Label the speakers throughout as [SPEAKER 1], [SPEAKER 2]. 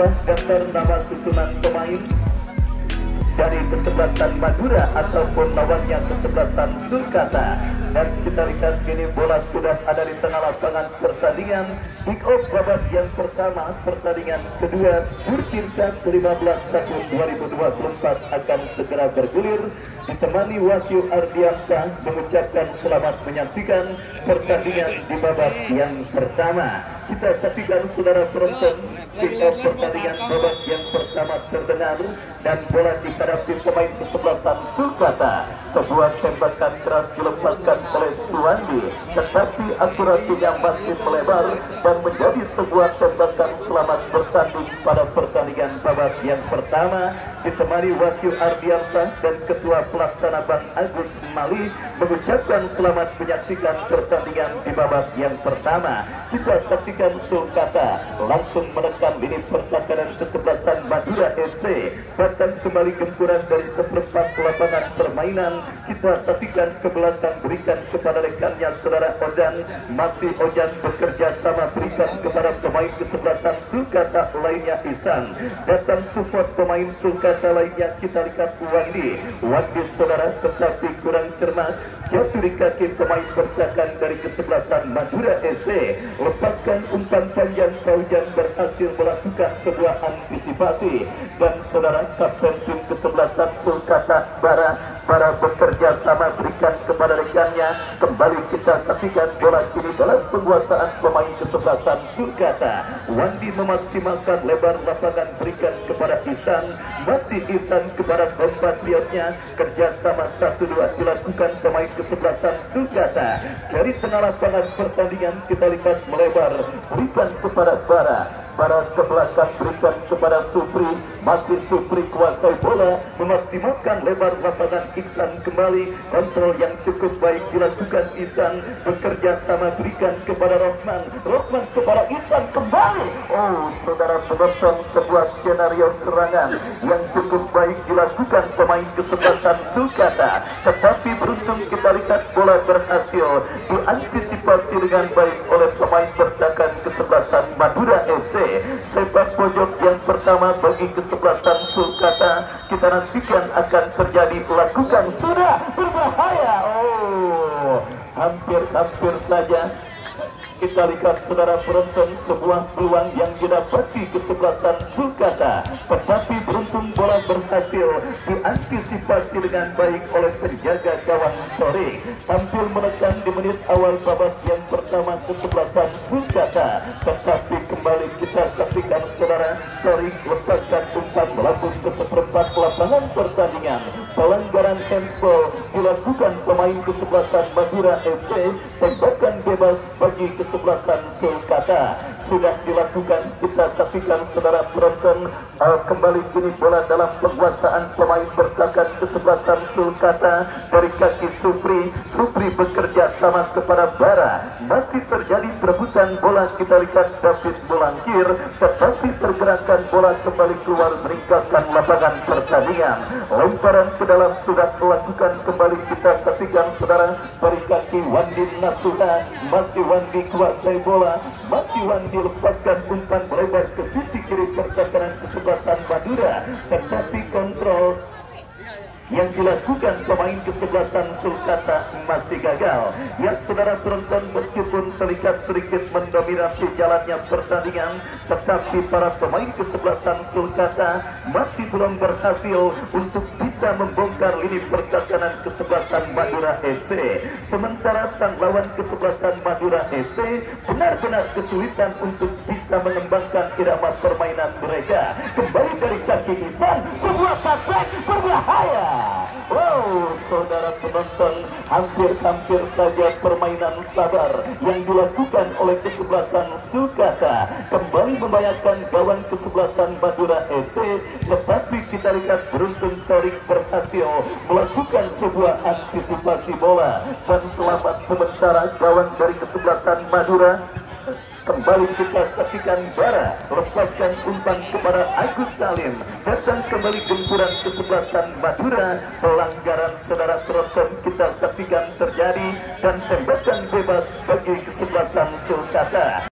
[SPEAKER 1] inilah daftar nama susunan pemain dari kesebelasan Madura ataupun lawannya kesebelasan Sulkata. Dan kita lihat kini bola sudah ada di tengah lapangan pertandingan. Kick off babak yang pertama, pertandingan kedua Jurtirta ke-15 tahun 2024 akan segera bergulir. Ditemani Wahyu Ardiansyah mengucapkan selamat menyaksikan pertandingan di babak yang pertama. Kita saksikan saudara penonton, kick off pertandingan babak yang pertama terdengar dan bola dihadapi pemain kesebelasan Sulkata. Sebuah tembakan keras dilepaskan oleh Suwandi, tetapi akurasinya masih melebar dan menjadi sebuah tembakan selamat bertanding pada pertandingan babak yang pertama. Ditemani Wahyu Ardiansyah dan Ketua Pelaksana Bang Agus Mali mengucapkan selamat menyaksikan pertandingan di babak yang pertama. Kita saksikan Sulkata langsung menekan lini pertahanan kesebelasan Madura FC. Datang kembali gempuran dari seperempat lapangan permainan. Kita saksikan ke belakang, berikan kepada rekannya saudara Ojan. Masih Ojan bekerja sama berikan kepada pemain kesebelasan Sulkata lainnya Ihsan. Datang support pemain Sulkata lainnya, kita lihat Wandi saudara, tetapi kurang cermat, jatuh di kaki pemain bertahan dari kesebelasan Madura FC. Lepaskan umpan panjang, Paujan berhasil melakukan sebuah antisipasi dan saudara kapten tim kesebelasan Sulkata Bara bekerja sama berikan kepada rekannya. Kembali kita saksikan bola kini dalam penguasaan pemain kesebelasan Sulkata. Wandi memaksimalkan lebar lapangan berikan kepada Ihsan. Masih Ihsan kepada compatriotnya. Kerjasama 1-2 dilakukan pemain kesebelasan Sulkata. Dari tengah lapangan pertandingan kita lihat melebar berikan kepada Bara ke belakang berikan kepada Supri. Masih Supri kuasai bola, memaksimalkan lebar lapangan. Ihsan kembali, kontrol yang cukup baik dilakukan Ihsan, bekerja sama berikan kepada Rohman kepada Ihsan kembali. Oh saudara penonton, sebuah skenario serangan yang cukup baik dilakukan pemain kesebelasan Sulkata, tetapi beruntung kita lihat bola berhasil diantisipasi dengan baik oleh pemain bertahan kesebelasan Madura FC. Sepak pojok yang pertama bagi kesebelasan Sulkata, kita nantikan akan terjadi, lakukan sudah berbahaya. Oh, hampir saja kita lihat saudara penonton, sebuah peluang yang didapati kesebelasan Sulkata, tetapi beruntung bola berhasil diantisipasi dengan baik oleh penjaga gawang Torik. Tampil menekan di menit awal babak yang pertama kesebelasan Sulkata, tetapi kembali kita saksikan saudara, Torik lepaskan umpan melambung ke seperempat lapangan pertandingan. Pelanggaran handsball dilakukan pemain kesebelasan Madura FC. Tembakan bebas bagi kesebelasan Sulkata sudah dilakukan. Kita saksikan saudara penonton, kembali kini bola dalam penguasaan pemain bertahan kesebelasan Sulkata dari kaki Supri bekerja sama kepada Bara. Masih terjadi perebutan bola, kita lihat David Bulangkir, tetapi pergerakan bola kembali keluar meninggalkan lapangan pertandingan. Lemparan ke dalam sudah dilakukan, kembali kita saksikan saudara dari kaki Wandi Nasuha. Masih Wandi kuasai bola, masih Wandi lepaskan umpan melebar ke sisi kiri pertahanan kesebelasan Madura, tetapi kontrol yang dilakukan pemain kesebelasan Sulkata masih gagal. Ya saudara penonton, meskipun terlihat sedikit mendominasi jalannya pertandingan, tetapi para pemain kesebelasan Sulkata masih belum berhasil untuk bisa membongkar lini pertahanan kesebelasan Madura FC. Sementara sang lawan kesebelasan Madura FC benar-benar kesulitan untuk bisa mengembangkan irama permainan mereka. Kembali dari kaki Ihsan, sebuah cutback berbahaya. Wow, saudara penonton, hampir saja permainan sabar yang dilakukan oleh kesebelasan Sulkata kembali membahayakan gawang kesebelasan Madura FC, tetapi kita lihat beruntung Torik berhasil melakukan sebuah antisipasi bola dan selamat sementara gawang dari kesebelasan Madura. Kembali kita saksikan Bara lepaskan umpan kepada Agus Salim. Datang kembali gempuran kesebelasan Madura. Pelanggaran saudara penonton kita saksikan terjadi dan tembakan bebas bagi kesebelasan Sulkata.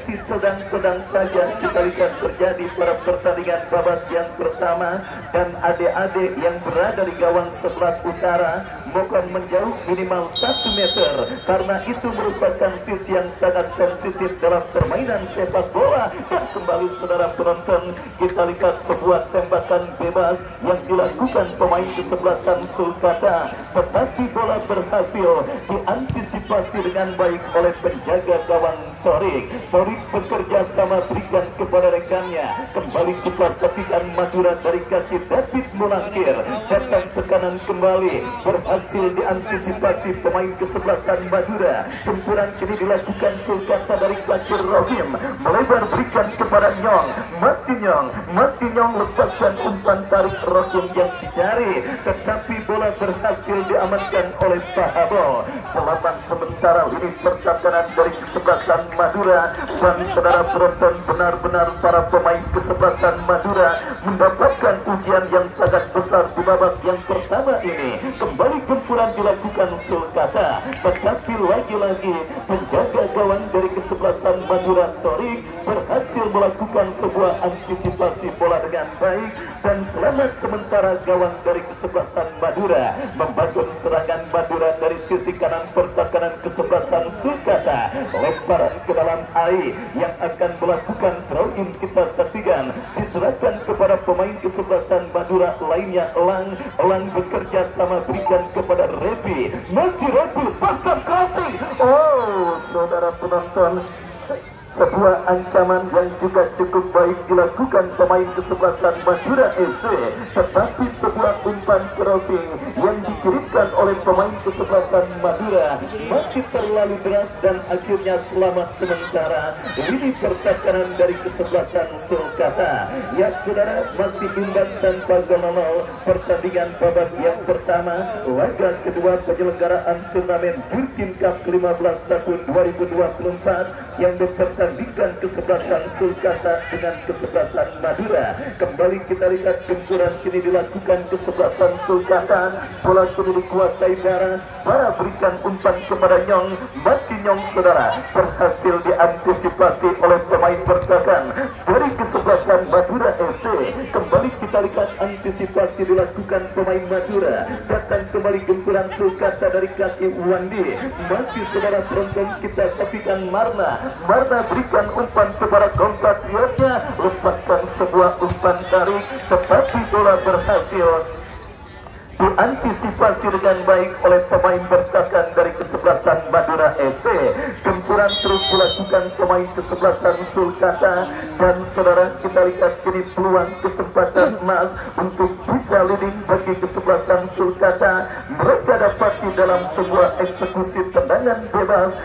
[SPEAKER 1] masih sedang-sedang saja kita lihat terjadi pada pertandingan babak yang pertama, dan adik-adik yang berada di gawang sebelah utara mohon menjauh minimal 1 meter karena itu merupakan sisi yang sangat sensitif dalam permainan sepak bola. Dan kembali saudara penonton, kita lihat sebuah tembakan bebas yang dilakukan pemain kesebelasan Sulkata, tetapi bola berhasil diantisipasi dengan baik oleh penjaga gawang Torik. Torik bekerja sama berikan kepada rekannya. Kembali kita saksikan Madura dari kaki David Mulangkir, datang tekanan kembali, berhasil diantisipasi pemain kesebelasan Madura. Tempuran kini dilakukan Sulkata dari kaki Rohim, melebar berikan kepada Nyong, masih Nyong lepaskan umpan tarik Rohim yang dicari, tetapi bola berhasil diamankan oleh Pahabo. Selamat sementara ini pertahanan dari kesebelasan Madura. Dan saudara penonton, benar-benar para pemain kesebelasan Madura mendapatkan ujian yang sangat besar di babak yang pertama ini. Kembali gempuran dilakukan Sulkata, tetapi lagi-lagi penjaga gawang dari kesebelasan Madura Torik berhasil melakukan sebuah antisipasi bola dengan baik, dan selamat sementara gawang dari kesebelasan Madura membangun serangan Madura dari sisi kanan pertahanan kesebelasan Sulkata. Lemparan ke dalam air yang akan melakukan throw-in kita saksikan diserahkan kepada pemain kesebelasan Madura lainnya. Elang bekerja sama berikan kepada Repi, masih Repi lepaskan crossing. Oh saudara penonton, sebuah ancaman yang juga cukup baik dilakukan pemain kesebelasan Madura FC, tetapi sebuah umpan crossing yang dikirimkan oleh pemain kesebelasan Madura masih terlalu deras dan akhirnya selamat sementara lini pertahanan dari kesebelasan Sulkata. Ya saudara, masih imbang tanpa gol 0 pertandingan babak yang pertama laga kedua penyelenggaraan turnamen Jurkin Cup 15 tahun 2024 yang dipertandingkan kesebelasan Sulkata dengan kesebelasan Madura. Kembali kita lihat gempuran kini dilakukan kesebelasan Sulkata. Bola kini dikuasai Bara berikan umpan kepada Nyong, masih Nyong saudara berhasil diantisipasi oleh pemain pertahanan dari kesebelasan Madura FC. Kembali kita lihat antisipasi dilakukan pemain Madura. Datang kembali gempuran Sulkata dari kaki Wandi, masih saudara penonton kita saksikan Marna berikan umpan kepada kompatriotnya, lepaskan sebuah umpan tarik, tetapi bola berhasil diantisipasi dengan baik oleh pemain bertahan dari kesebelasan Madura FC. Gempuran terus dilakukan pemain kesebelasan Sulkata, dan saudara kita lihat kini peluang kesempatan emas untuk bisa leading bagi kesebelasan Sulkata. Mereka dapati dalam sebuah eksekusi tendangan bebas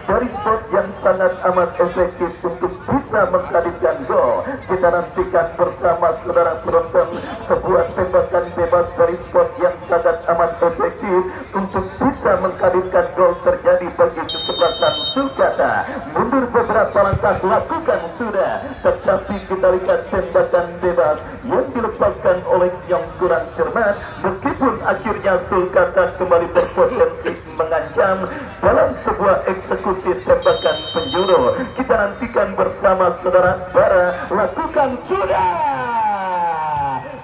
[SPEAKER 1] dari spot yang sangat amat efektif untuk bisa menghadirkan gol. Kita nantikan bersama saudara penonton sebuah tembakan bebas dari spot yang sangat amat efektif untuk bisa menghadirkan gol terjadi bagi kesebelasan Sulkata. Mundur beberapa langkah lakukan sudah, tetapi kita lihat tembakan bebas yang dilepaskan oleh yang kurang cermat, meskipun akhirnya Sulkata kembali berpotensi mengancam dalam sebuah eksekusi tembakan penjuru. Kita nantikan bersama saudara. Bara lakukan sudah,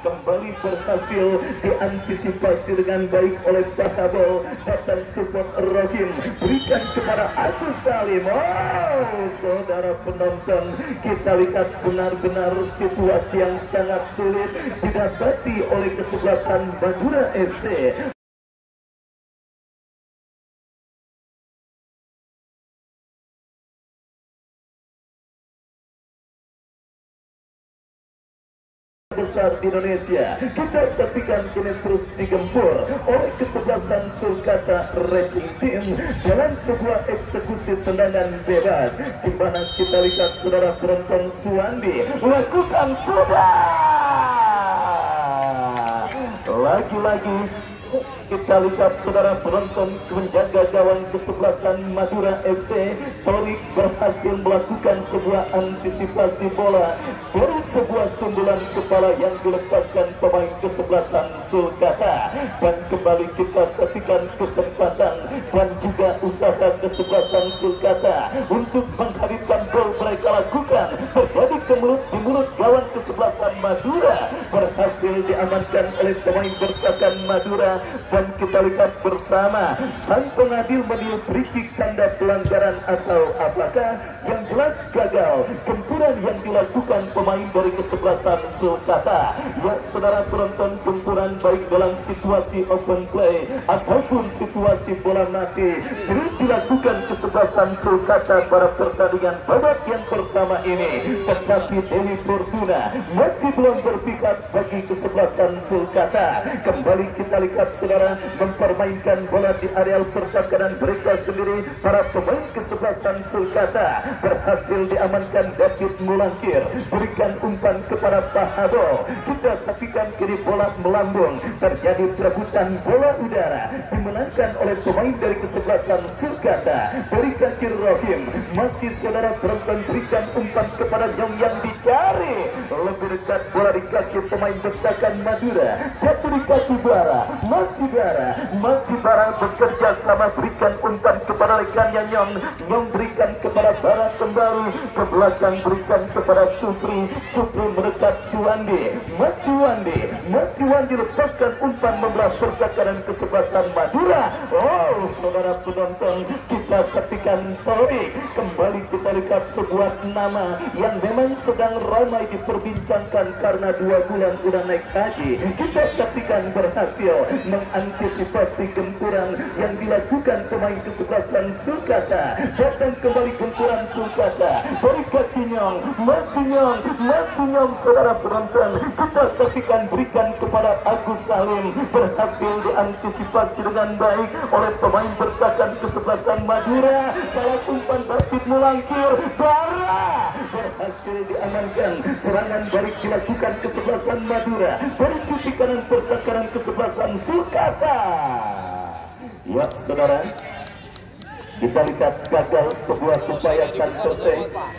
[SPEAKER 1] kembali berhasil diantisipasi dengan baik oleh Pahabo. Datang support Rohim, berikan kepada Agus Salim. Oh saudara penonton, kita lihat benar-benar situasi yang sangat sulit didapati oleh kesebelasan Madura FC. Besar di Indonesia. Kita saksikan kini terus digempur oleh kesebelasan Sulkata Racing Team dalam sebuah eksekusi tendangan bebas, di mana kita lihat saudara penonton Suwandi lakukan sudah. Lagi-lagi Kita lihat saudara penonton menjaga gawang kesebelasan Madura FC. Torik berhasil melakukan sebuah antisipasi bola dari sebuah sundulan kepala yang dilepaskan pemain kesebelasan Sulkata. Dan kembali kita saksikan kesempatan dan juga usaha kesebelasan Sulkata untuk menghadirkan gol mereka lakukan. Terjadi di mulut gawang kesebelasan Madura, berhasil diamankan oleh pemain bertahan Madura. Dan kita lihat bersama sang pengadil menilai free-kick tanda pelanggaran atau apakah, yang jelas gagal gempuran yang dilakukan pemain dari kesebelasan Sulkata. Ya saudara penonton, gempuran baik dalam situasi open play ataupun situasi bola mati terus dilakukan kesebelasan Sulkata pada pertandingan babak yang pertama ini. Tetapi Dewi Fortuna masih belum berpihak bagi kesebelasan Sulkata. Kembali kita lihat saudara, mempermainkan bola di areal pertahanan mereka sendiri. Para pemain kesebelasan Sulkata berhasil diamankan David Mulangkir, berikan umpan kepada Pahado. Kita saksikan kini bola melambung, terjadi perebutan bola udara, dimenangkan oleh pemain dari kesebelasan Sulkata dari kaki Rohim. Masih saudara penonton, berikan umpan kepada Jong yang dicari, lebih dekat bola di kaki pemain bertahan Madura, jatuh di kaki Bara. Masih Bara bekerja sama, berikan umpan kepada rekannya Nyong berikan kepada Bara kembali ke belakang, berikan kepada Supri mendekat Suwandi. Masih Wandi lepaskan umpan membelah pertahanan kesebelasan Madura. Oh saudara penonton, kita saksikan Tori. Kembali kita lihat sebuah nama yang memang sedang ramai diperbincangkan karena 2 bulan udah naik haji. Kita saksikan berhasil mengantisipasi gempuran yang dilakukan pemain kesebelasan Sulkata. Datang kembali gempuran Sulkata dari kaki Nyong. Masih Nyong saudara penonton, kita saksikan berikan kepada Agus Salim, berhasil diantisipasi dengan baik oleh pemain bertahan kesebelasan Madura. Salah umpan David Mulangkir, Bara berhasil diamankan. Serangan balik dilakukan kesebelasan Madura dari sisi kanan pertahanan kesebelasan Sulkata. Ya saudara, kita lihat gagal sebuah upaya counter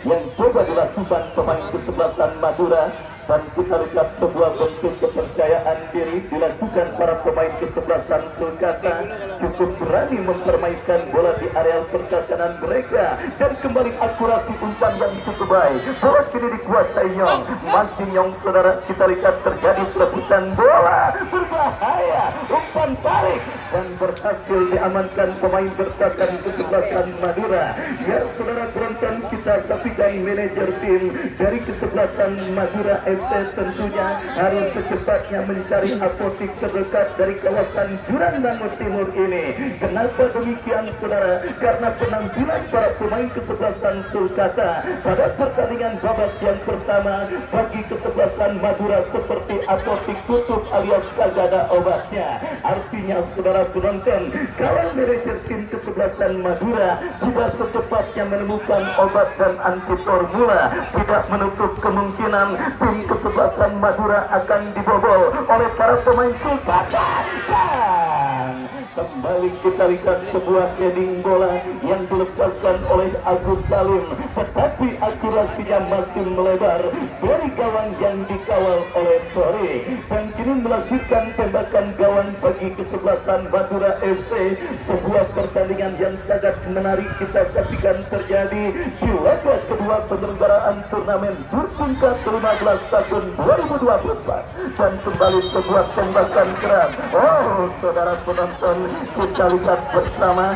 [SPEAKER 1] yang coba dilakukan pemain kesebelasan Madura. Dan kita lihat sebuah bentuk kepercayaan diri dilakukan para pemain kesebelasan Sulkata, cukup berani mempermainkan bola di areal pertahanan mereka. Dan kembali akurasi umpan yang cukup baik, bola kini dikuasai Nyong. Masih Nyong saudara, kita lihat terjadi perebutan bola berbahaya, umpan tarik dan berhasil diamankan pemain bertahan kesebelasan Madura. Ya saudara penonton, kita saksikan manajer tim dari kesebelasan Madura FC tentunya harus secepatnya mencari apotik terdekat dari kawasan Jurang Bangun Timur ini. Kenapa demikian saudara? Karena penampilan para pemain kesebelasan Sulkata pada pertandingan babak yang pertama bagi kesebelasan Madura seperti apotik tutup alias kagak ada obatnya. Artinya saudara penonton, kalau manajer tim kesebelasan Madura tidak secepatnya menemukan obat dan anti formula, tidak menutup kemungkinan tim kesebelasan Madura akan dibobol oleh para pemain Sulkata. Dan kembali kita lihat sebuah heading bola yang dilepaskan oleh Agus Salim, tetapi akurasinya masih melebar dari gawang yang dikawal oleh Tori. Dan kini melahirkan tembakan gawang bagi kesebelasan Madura FC. Sebuah pertandingan yang sangat menarik kita saksikan terjadi di laga kedua penyelenggaraan turnamen Jurting Cup 15 tahun 2024. Dan kembali sebuah tembakan keras. Oh saudara penonton, kita lihat bersama,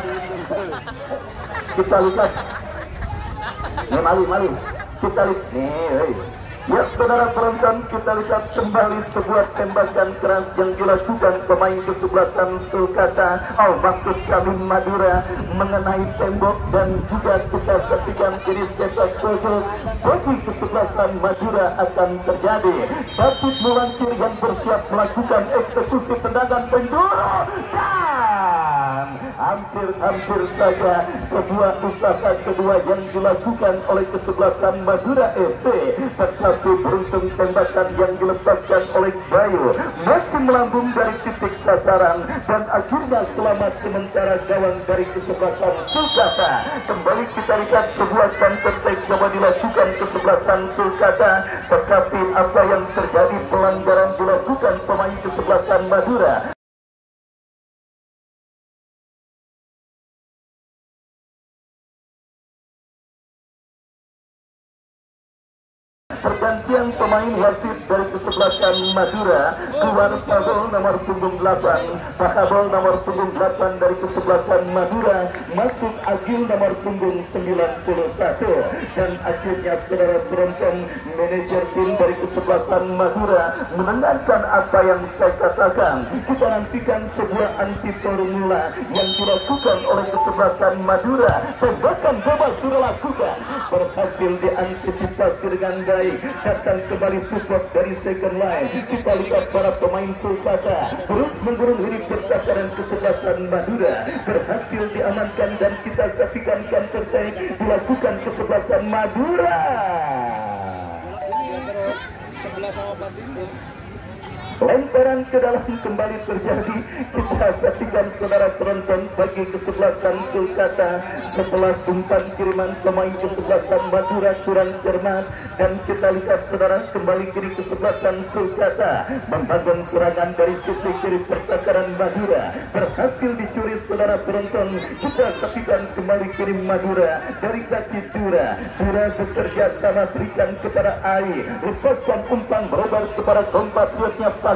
[SPEAKER 1] kita lihat mali kita lihat nih. Ya saudara penonton, kita lihat kembali sebuah tembakan keras yang dilakukan pemain kesebelasan Sulkata, maksud kami Madura, mengenai tembok. Dan juga kita saksikan kini sepak gol bagi kesebelasan Madura akan terjadi. David Mulangkir yang bersiap melakukan eksekusi tendangan penjuru. Dan Hampir saja sebuah usaha kedua yang dilakukan oleh kesebelasan Madura FC, tetapi beruntung tembakan yang dilepaskan oleh Bayu masih melambung dari titik sasaran dan akhirnya selamat sementara gawang dari kesebelasan Sulkata. Kembali kita lihat sebuah counter attack coba dilakukan kesebelasan Sulkata, tetapi apa yang terjadi, pelanggaran dilakukan pemain kesebelasan Madura. Pergantian pemain wasit dari kesebelasan Madura, keluar Pabol nomor punggung 8, Pahabol nomor punggung 8 dari kesebelasan Madura, masuk Agil nomor punggung 91, dan akhirnya saudara penonton, manajer tim dari kesebelasan Madura mendengarkan apa yang saya katakan. Kita nantikan sebuah anti formula yang dilakukan oleh kesebelasan Madura. Tembakan bebas sudah lakukan, berhasil diantisipasi dengan baik. Datang kembali support dari second line. Kita lihat para pemain Sulkata terus menggurung lini pertahanan kesebelasan Madura, berhasil diamankan dan kita saksikan counter attack dilakukan kesebelasan Madura. Lemparan ke dalam kembali terjadi. Kita saksikan saudara penonton bagi kesebelasan Sulkata setelah umpan kiriman pemain kesebelasan Madura kurang cermat, dan kita lihat saudara kembali kiri kesebelasan Sulkata membangun serangan dari sisi kiri pertahanan Madura, berhasil dicuri saudara penonton. Kita saksikan kembali kiri Madura dari kaki Dura bekerja sama berikan kepada Ai, lepaskan umpan berobat kepada compatriotnya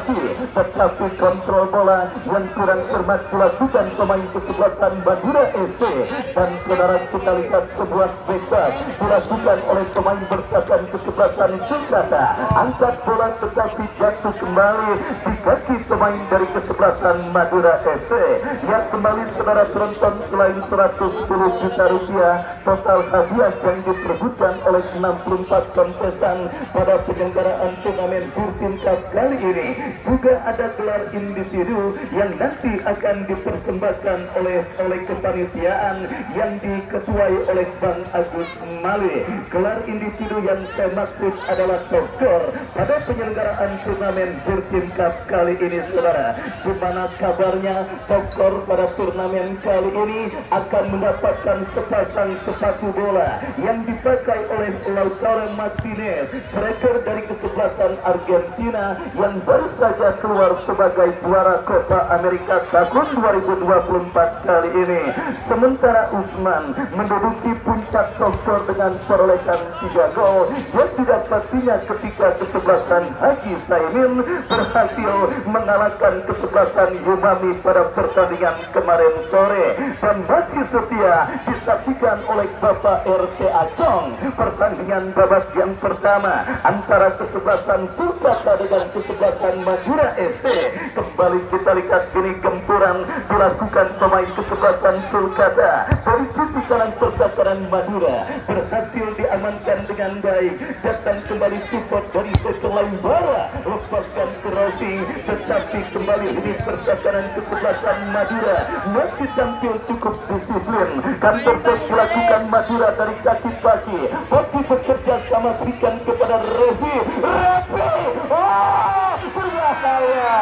[SPEAKER 1] tetapi kontrol bola yang kurang cermat dilakukan pemain kesebelasan Madura FC, dan saudara kita lihat sebuah bebas dilakukan oleh pemain bertahan kesebelasan Sulkata. Angkat bola tetapi jatuh kembali di kaki pemain dari kesebelasan Madura FC. Yang kembali saudara penonton, selain 110 juta rupiah total hadiah yang diperebutkan oleh 64 kontestan pada penyelenggaraan turnamen Jurtin Cup kali ini, juga ada gelar individu yang nanti akan dipersembahkan oleh kepanitiaan yang diketuai oleh Bang Agus Male. Gelar individu yang saya maksud adalah top skor pada penyelenggaraan turnamen Jurtin Cup kali ini saudara, di mana kabarnya top skor pada turnamen kali ini akan mendapatkan sepasang sepatu bola yang dipakai oleh Lautaro Martinez, striker dari kesebelasan Argentina yang baru saja keluar sebagai juara Copa America tahun 2024 kali ini. Sementara Usman menduduki puncak top skor dengan perolehan 3 gol yang didapatinya ketika kesebelasan Haji Saimin berhasil mengalahkan kesebelasan Yumami pada pertandingan kemarin sore, dan masih setia disaksikan oleh Bapak RT Acong pertandingan babak yang pertama antara kesebelasan Sulkata dengan kesebelasan Madura FC. Kembali kita lihat ini gempuran dilakukan pemain kesebelasan Sulkata dari sisi kanan pertahanan Madura, berhasil diamankan dengan baik. Datang kembali support dari setelah bola, lepaskan crossing, tetapi kembali ini pertahanan kesebelasan Madura masih tampil cukup disiplin. Counter attack dilakukan Madura dari kaki Paki bekerja sama berikan kepada Revi. Berbahaya.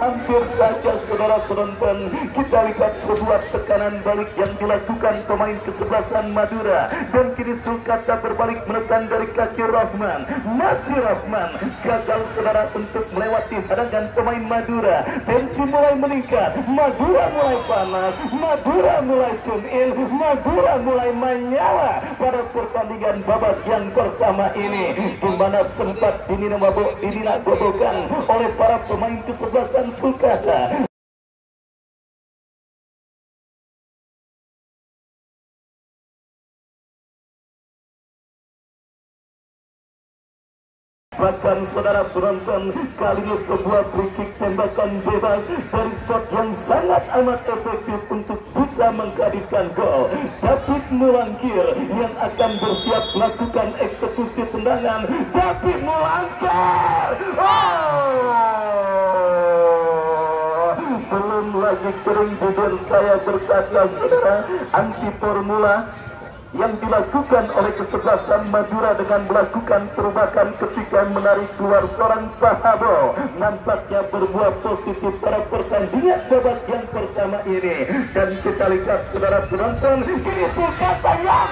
[SPEAKER 1] Hampir saja saudara penonton, kita lihat sebuah tekanan balik yang dilakukan pemain kesebelasan Madura, dan kini Sulkata berbalik menekan dari kaki Rahman. Masih Rahman gagal saudara untuk melewati hadangan pemain Madura. Tensi mulai meningkat, Madura mulai panas, Madura mulai tune in, Madura mulai menyala pada pertandingan babak yang pertama ini, di mana sempat dininabobokan oleh para pemain kesebelasan Sulkata. Bahkan saudara penonton, kali ini sebuah free kick tembakan bebas dari spot yang sangat amat efektif untuk bisa menghadirkan gol. David Mulangkir yang akan bersiap melakukan eksekusi tendangan. David Mulangkir, belum lagi kering bibir saya berkata, saudara, anti formula yang dilakukan oleh kesebelasan Madura dengan melakukan perubahan ketika menarik keluar seorang Pahabo nampaknya berbuah positif pada pertandingan babak yang pertama ini. Dan kita lihat saudara penonton, kini sulkatanya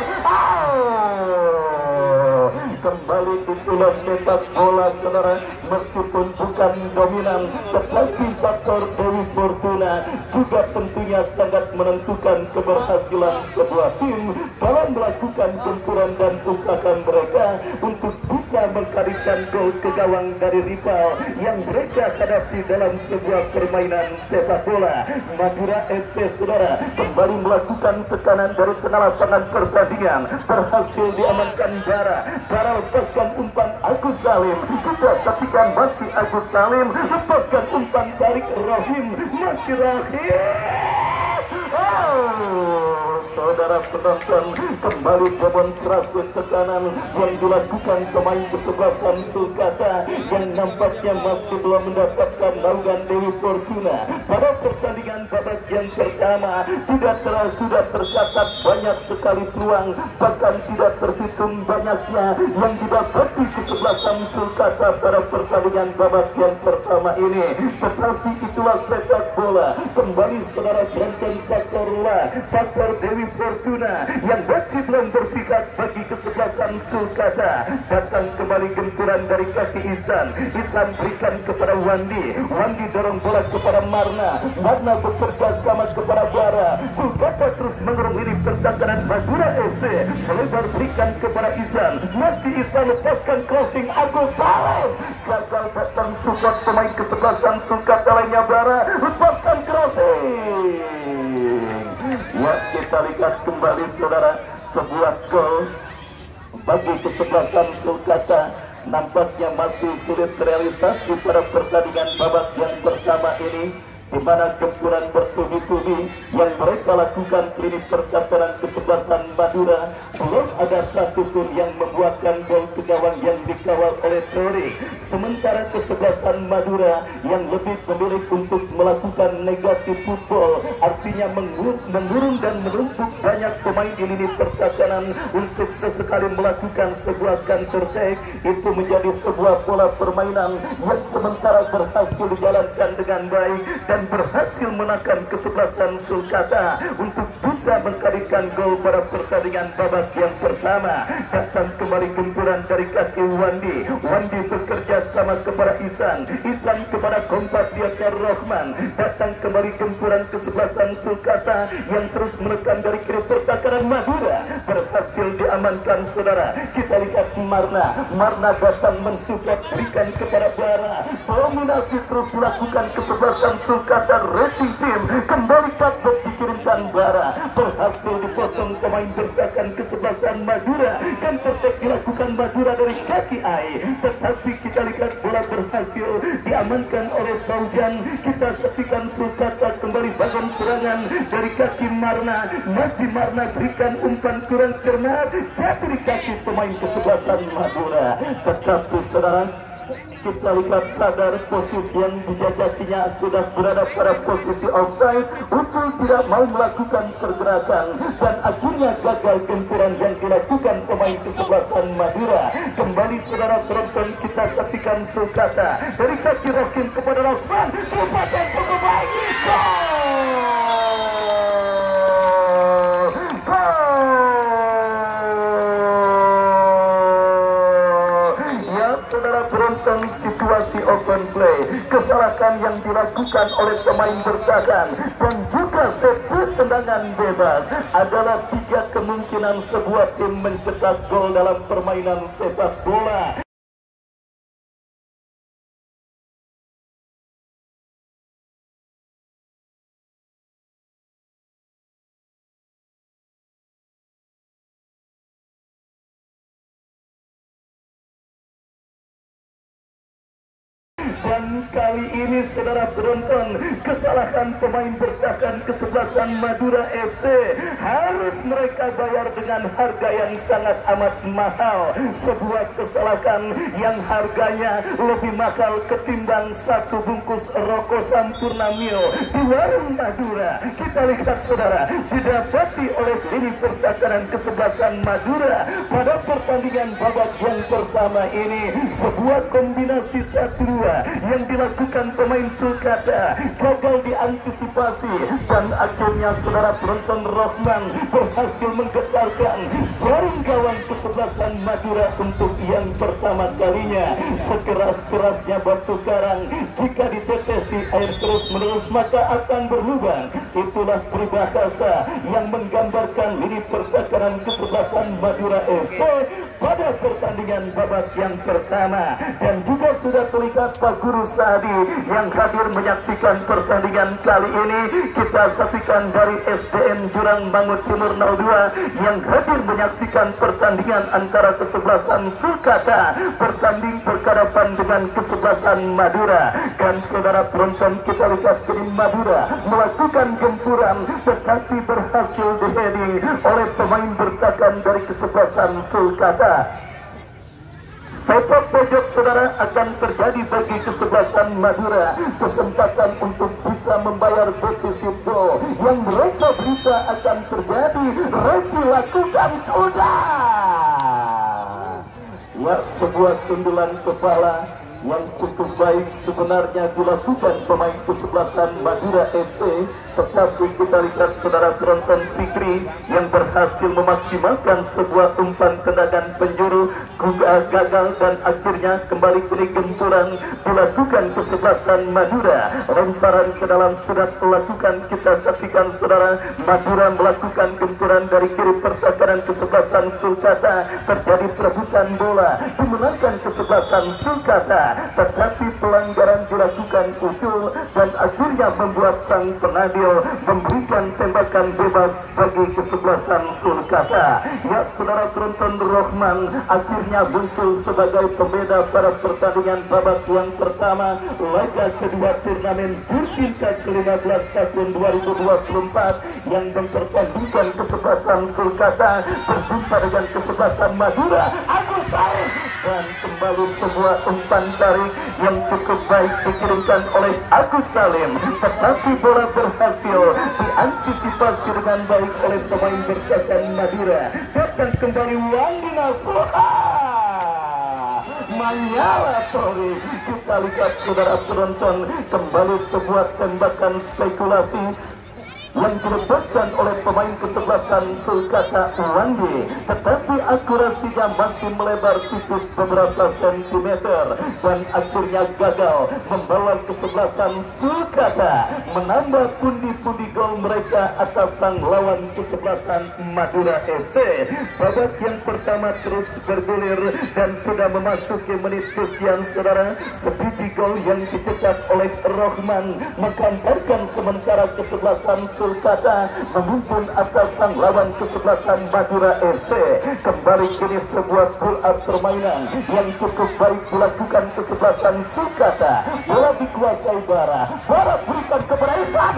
[SPEAKER 1] kembali itulah sepak bola saudara, meskipun bukan dominan tetapi faktor Dewi Fortuna juga tentunya sangat menentukan keberhasilan sebuah tim dalam melakukan gempuran dan usaha mereka untuk bisa mengkarikan gol ke gawang dari rival yang mereka hadapi dalam sebuah permainan sepak bola. Madura FC saudara kembali melakukan tekanan dari tengah lapangan pertandingan, berhasil diamankan Bara lepaskan umpan Agus Salim, kita saksikan masih Agus Salim lepaskan umpan tarik Rahim, masih saudara penonton, kembali demonstrasi tekanan yang dilakukan pemain kesebelasan Sulkata yang nampaknya masih belum mendapatkan naungan Dewi Fortuna pada pertandingan babak yang pertama. Sudah tercatat banyak sekali peluang, bahkan tidak terhitung banyaknya yang didapati kesebelasan Sulkata pada pertandingan babak yang pertama ini. Tetapi itulah sepak bola, kembali saudara berantem faktor Dewi Fortuna yang masih belum berpihak bagi kesebelasan Sulkata. Datang kembali gempuran dari kaki Ihsan berikan kepada Wandi dorong bola kepada Marna bekerja sama kepada Bara. Sulkata terus mengerumuni pertahanan Madura FC, melebar berikan kepada Ihsan, masih Ihsan lepaskan crossing Agus Salim, gagal datang support pemain kesebelasan Sulkata lainnya Bara, lepaskan crossing. Ya, kita lihat kembali saudara, sebuah gol bagi kesebelasan Sulkata nampaknya masih sulit terrealisasi pada pertandingan babak yang pertama ini, di mana gempuran bertubi-tubi yang mereka lakukan klinik pertahanan kesebelasan Madura, belum ada satupun yang membuatkan gol ke gawang yang dikawal oleh Torik. Sementara kesebelasan Madura yang lebih memilih untuk melakukan negatif football, artinya mengurung dan menumpuk banyak pemain di lini pertahanan untuk sesekali melakukan sebuah counter attack. Itu menjadi sebuah pola permainan yang sementara berhasil dijalankan dengan baik dan berhasil menekan kesebelasan Sulkata untuk bisa mengkarikan gol pada pertandingan babak yang pertama. Datang kembali gempuran dari kaki Wandi bekerja sama kepada Ihsan kepada Kompatriator Rahman. Datang kembali gempuran kesebelasan Sulkata yang terus menekan dari kiri pertahanan Madura, berhasil diamankan saudara. Kita lihat Marna datang mensupport, berikan kepada Bara, dominasi terus dilakukan kesebelasan Sulkata. Racing Team kembali cutback dikirimkan Bara, berhasil dipotong pemain bertahan kesebelasan Madura. Counter attack dilakukan Madura dari kaki Ai, tetapi kita lihat bola berhasil diamankan oleh Faujan. Kita saksikan Sulkata kembali bangun serangan dari kaki Marna, masih Marna berikan umpan kurang cermat, jatuh di kaki pemain kesebelasan Madura. Tetapi saudara, kita lihat sadar posisi yang dijajakinya sudah berada pada posisi offside. Ucul tidak mau melakukan pergerakan dan akhirnya gagal gempuran yang dilakukan pemain kesebelasan Madura. Kembali saudara penonton, kita saksikan Sulkata dari kaki Rokin kepada Rahman, lepasan cukup baik. Saudara penonton, situasi open play, kesalahan yang dilakukan oleh pemain bertahan dan juga set piece tendangan bebas adalah tiga kemungkinan sebuah tim mencetak gol dalam permainan sepak bola. Dan kali ini saudara penonton, kesalahan pemain bertahan kesebelasan Madura FC, harus mereka bayar dengan harga yang sangat amat mahal. Sebuah kesalahan yang harganya lebih mahal ketimbang satu bungkus rokok Sampurna Mio di warung Madura. Kita lihat saudara, didapati oleh ini pertahanan kesebelasan Madura pada pertandingan babak yang pertama ini. Sebuah kombinasi 1-2 yang dilakukan pemain Sulkata gagal diantisipasi, dan akhirnya saudara penonton, Rohman berhasil menggetarkan jaring gawang kesebelasan Madura untuk yang pertama kalinya. Sekeras-kerasnya batu karang, jika ditetesi air terus-menerus maka akan berlubang. Itulah peribahasa yang menggambarkan lini pertahanan kesebelasan Madura FC pada pertandingan babak yang pertama. Dan juga sudah terlihat Pak Guru Sadi yang hadir menyaksikan pertandingan kali ini. Kita saksikan dari SDN Jurang Bangun Timur 02 yang hadir menyaksikan pertandingan antara kesebelasan Sulkata bertanding berhadapan dengan kesebelasan Madura. Dan saudara penonton, kita lihat tim Madura melakukan gempuran tetapi berhasil diheading oleh pemain bertahan dari kesebelasan Sulkata. Sepak pojok saudara akan terjadi bagi kesebelasan Madura, kesempatan untuk bisa membayar defisit gol yang mereka berita akan terjadi. Refi lakukan sudah. Ya, sebuah sundulan kepala yang cukup baik sebenarnya dilakukan pemain kesebelasan Madura FC, tetapi kita lihat saudara penonton, Fikri yang berhasil memaksimalkan sebuah umpan tendangan penjuru gagal, dan akhirnya kembali kini gempuran dilakukan kesebelasan Madura. Lemparan ke dalam sudah dilakukan, kita saksikan saudara, Madura melakukan gempuran dari kiri pertahanan kesebelasan Sulkata, terjadi perebutan bola dimenangkan kesebelasan Sulkata, tetapi pelanggaran dilakukan Ucul dan akhirnya membuat sang pengadil memberikan tembakan bebas bagi kesebelasan Sulkata. Ya saudara penonton, Rohman akhirnya muncul sebagai pembeda pada pertandingan babak yang pertama laga kedua turnamen Jurkinta ke-15 tahun 2024 yang mempertandingkan kesebelasan Sulkata berjumpa dengan kesebelasan Madura. Agus Salim, dan kembali sebuah umpan tarik yang cukup baik dikirimkan oleh Agus Salim, tetapi bola berhasil diantisipasi dengan baik oleh pemain bertahan Madura. Datang kembali Wandi Nasuha Manyala Tori. Kita lihat saudara penonton, kembali sebuah tembakan spekulasi yang dilepaskan oleh pemain kesebelasan Sulkata Wandi, tetapi akurasinya masih melebar tipis beberapa sentimeter dan akhirnya gagal membawa kesebelasan Sulkata menambah pundi-pundi gol mereka atas sang lawan kesebelasan Madura FC. Babak yang pertama terus bergulir dan sudah memasuki menit kesekian saudara, sebiji gol yang dicetak oleh Rohman menghantarkan sementara kesebelasan Sulkata memimpin atas sang lawan kesebelasan Madura FC. Kembali kini sebuah pull up permainan yang cukup baik dilakukan kesebelasan Sulkata. Bola dikuasai Bara berikan kepada Ihsan.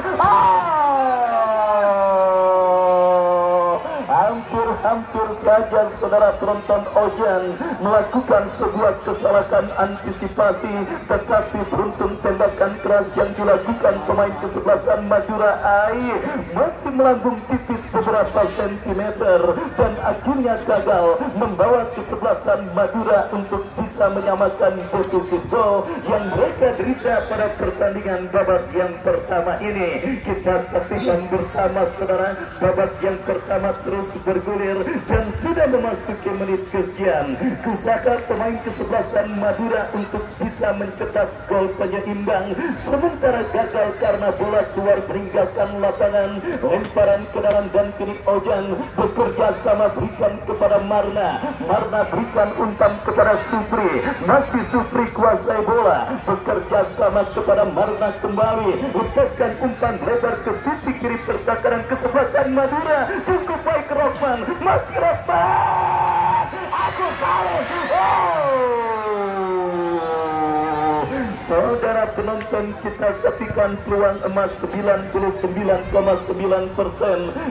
[SPEAKER 1] Hampir saja saudara penonton Ojan melakukan sebuah kesalahan antisipasi, tetapi beruntung tembakan keras yang dilakukan pemain kesebelasan Madura AI masih melambung tipis beberapa sentimeter dan akhirnya gagal membawa kesebelasan Madura untuk bisa menyamakan defisit gol yang mereka derita pada pertandingan babak yang pertama ini. Kita saksikan bersama saudara, babak yang pertama terus bergulir dan sudah memasuki menit kesekian. Usaha pemain kesebelasan Madura untuk bisa mencetak gol penyeimbang sementara gagal karena bola keluar meninggalkan lapangan. Lemparan ke dalam dan kini Ojan bekerja sama berikan kepada Marna berikan umpan kepada Supri, masih Supri kuasai bola, bekerja sama kepada Marna kembali, lepaskan umpan lebar ke sisi kiri pertahanan kesebelasan Madura. Cukup baik Rohman, masih Rohman, Agus Salim. Saudara penonton, kita saksikan peluang emas 99,9%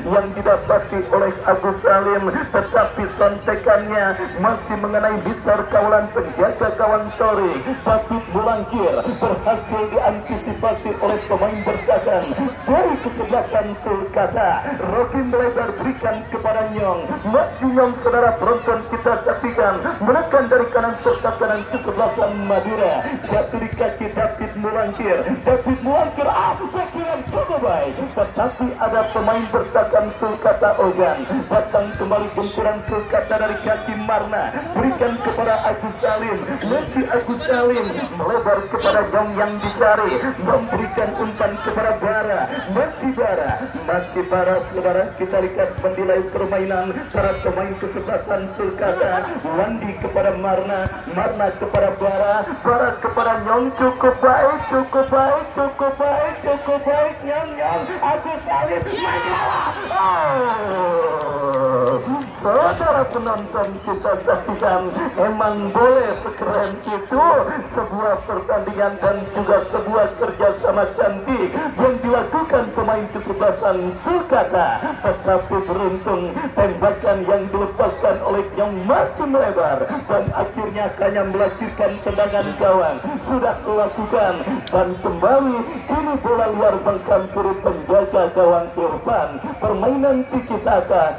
[SPEAKER 1] yang didapati oleh Agus Salim, tetapi sontekannya masih mengenai besar kawalan penjaga gawang Tori. David Mulangkir berhasil diantisipasi oleh pemain bertahan dari kesebelasan Sulkata. Rocky melebar berikan kepada Nyong, masih Nyong. Saudara penonton, kita saksikan menekan dari kanan pertahanan kesebelasan Madura, jatuh di kaki David Mulangkir. David Mulangkir pikiran cukup baik, tetapi ada pemain bertahan Sulkata Ojan. Datang kembali gempuran Sulkata dari kaki Marna, berikan kepada Agus Salim. Masih Agus Salim melebar kepada Nyong yang dicari. Nyong berikan umpan kepada Bara, masih Bara. Saudara, kita lihat menilai permainan para pemain kesebelasan Sulkata. Wandi kepada Marna kepada Bara kepada Nyong. Cukup baik Nyong. Agus Salim menyalah. Saudara penonton, kita saksikan, emang boleh sekeren itu sebuah pertandingan dan juga sebuah kerjasama cantik yang dilakukan pemain kesebelasan Sulkata. Tetapi beruntung tembakan yang dilepaskan oleh Nyong masih melebar dan akhirnya hanya melahirkan tendangan gawang. Sudah dilakukan dan kembali kini bola liar menghampiri penjaga gawang Irfan. Permainan tiki taka,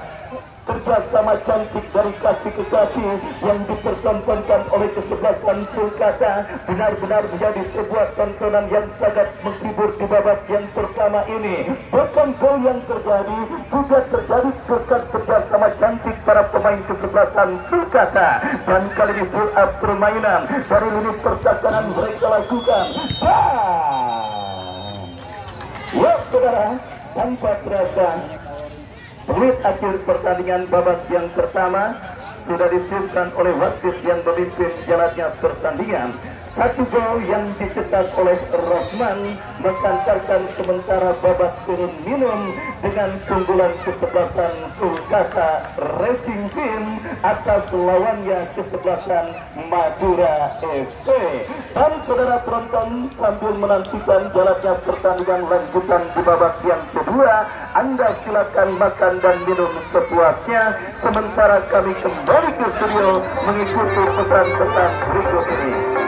[SPEAKER 1] kerjasama cantik dari kaki ke kaki yang dipertontonkan oleh kesebelasan Sulkata benar-benar menjadi sebuah tontonan yang sangat menghibur di babak yang pertama ini. Bahkan gol yang terjadi juga terjadi berkat kerjasama cantik para pemain kesebelasan Sulkata, dan kali ini pull up permainan dari lini pertahanan mereka lakukan. Ya saudara, tanpa terasa menit akhir pertandingan babak yang pertama sudah ditiupkan oleh wasit yang memimpin jalannya pertandingan. Satu gol yang dicetak oleh Rosman mengantarkan sementara babak turun minum dengan keunggulan kesebelasan Sulkata Racing Team atas lawannya kesebelasan Madura FC. Dan saudara penonton, sambil menantikan jalannya pertandingan lanjutan di babak yang kedua, Anda silakan makan dan minum sepuasnya sementara kami kembali ke studio mengikuti pesan-pesan berikut ini.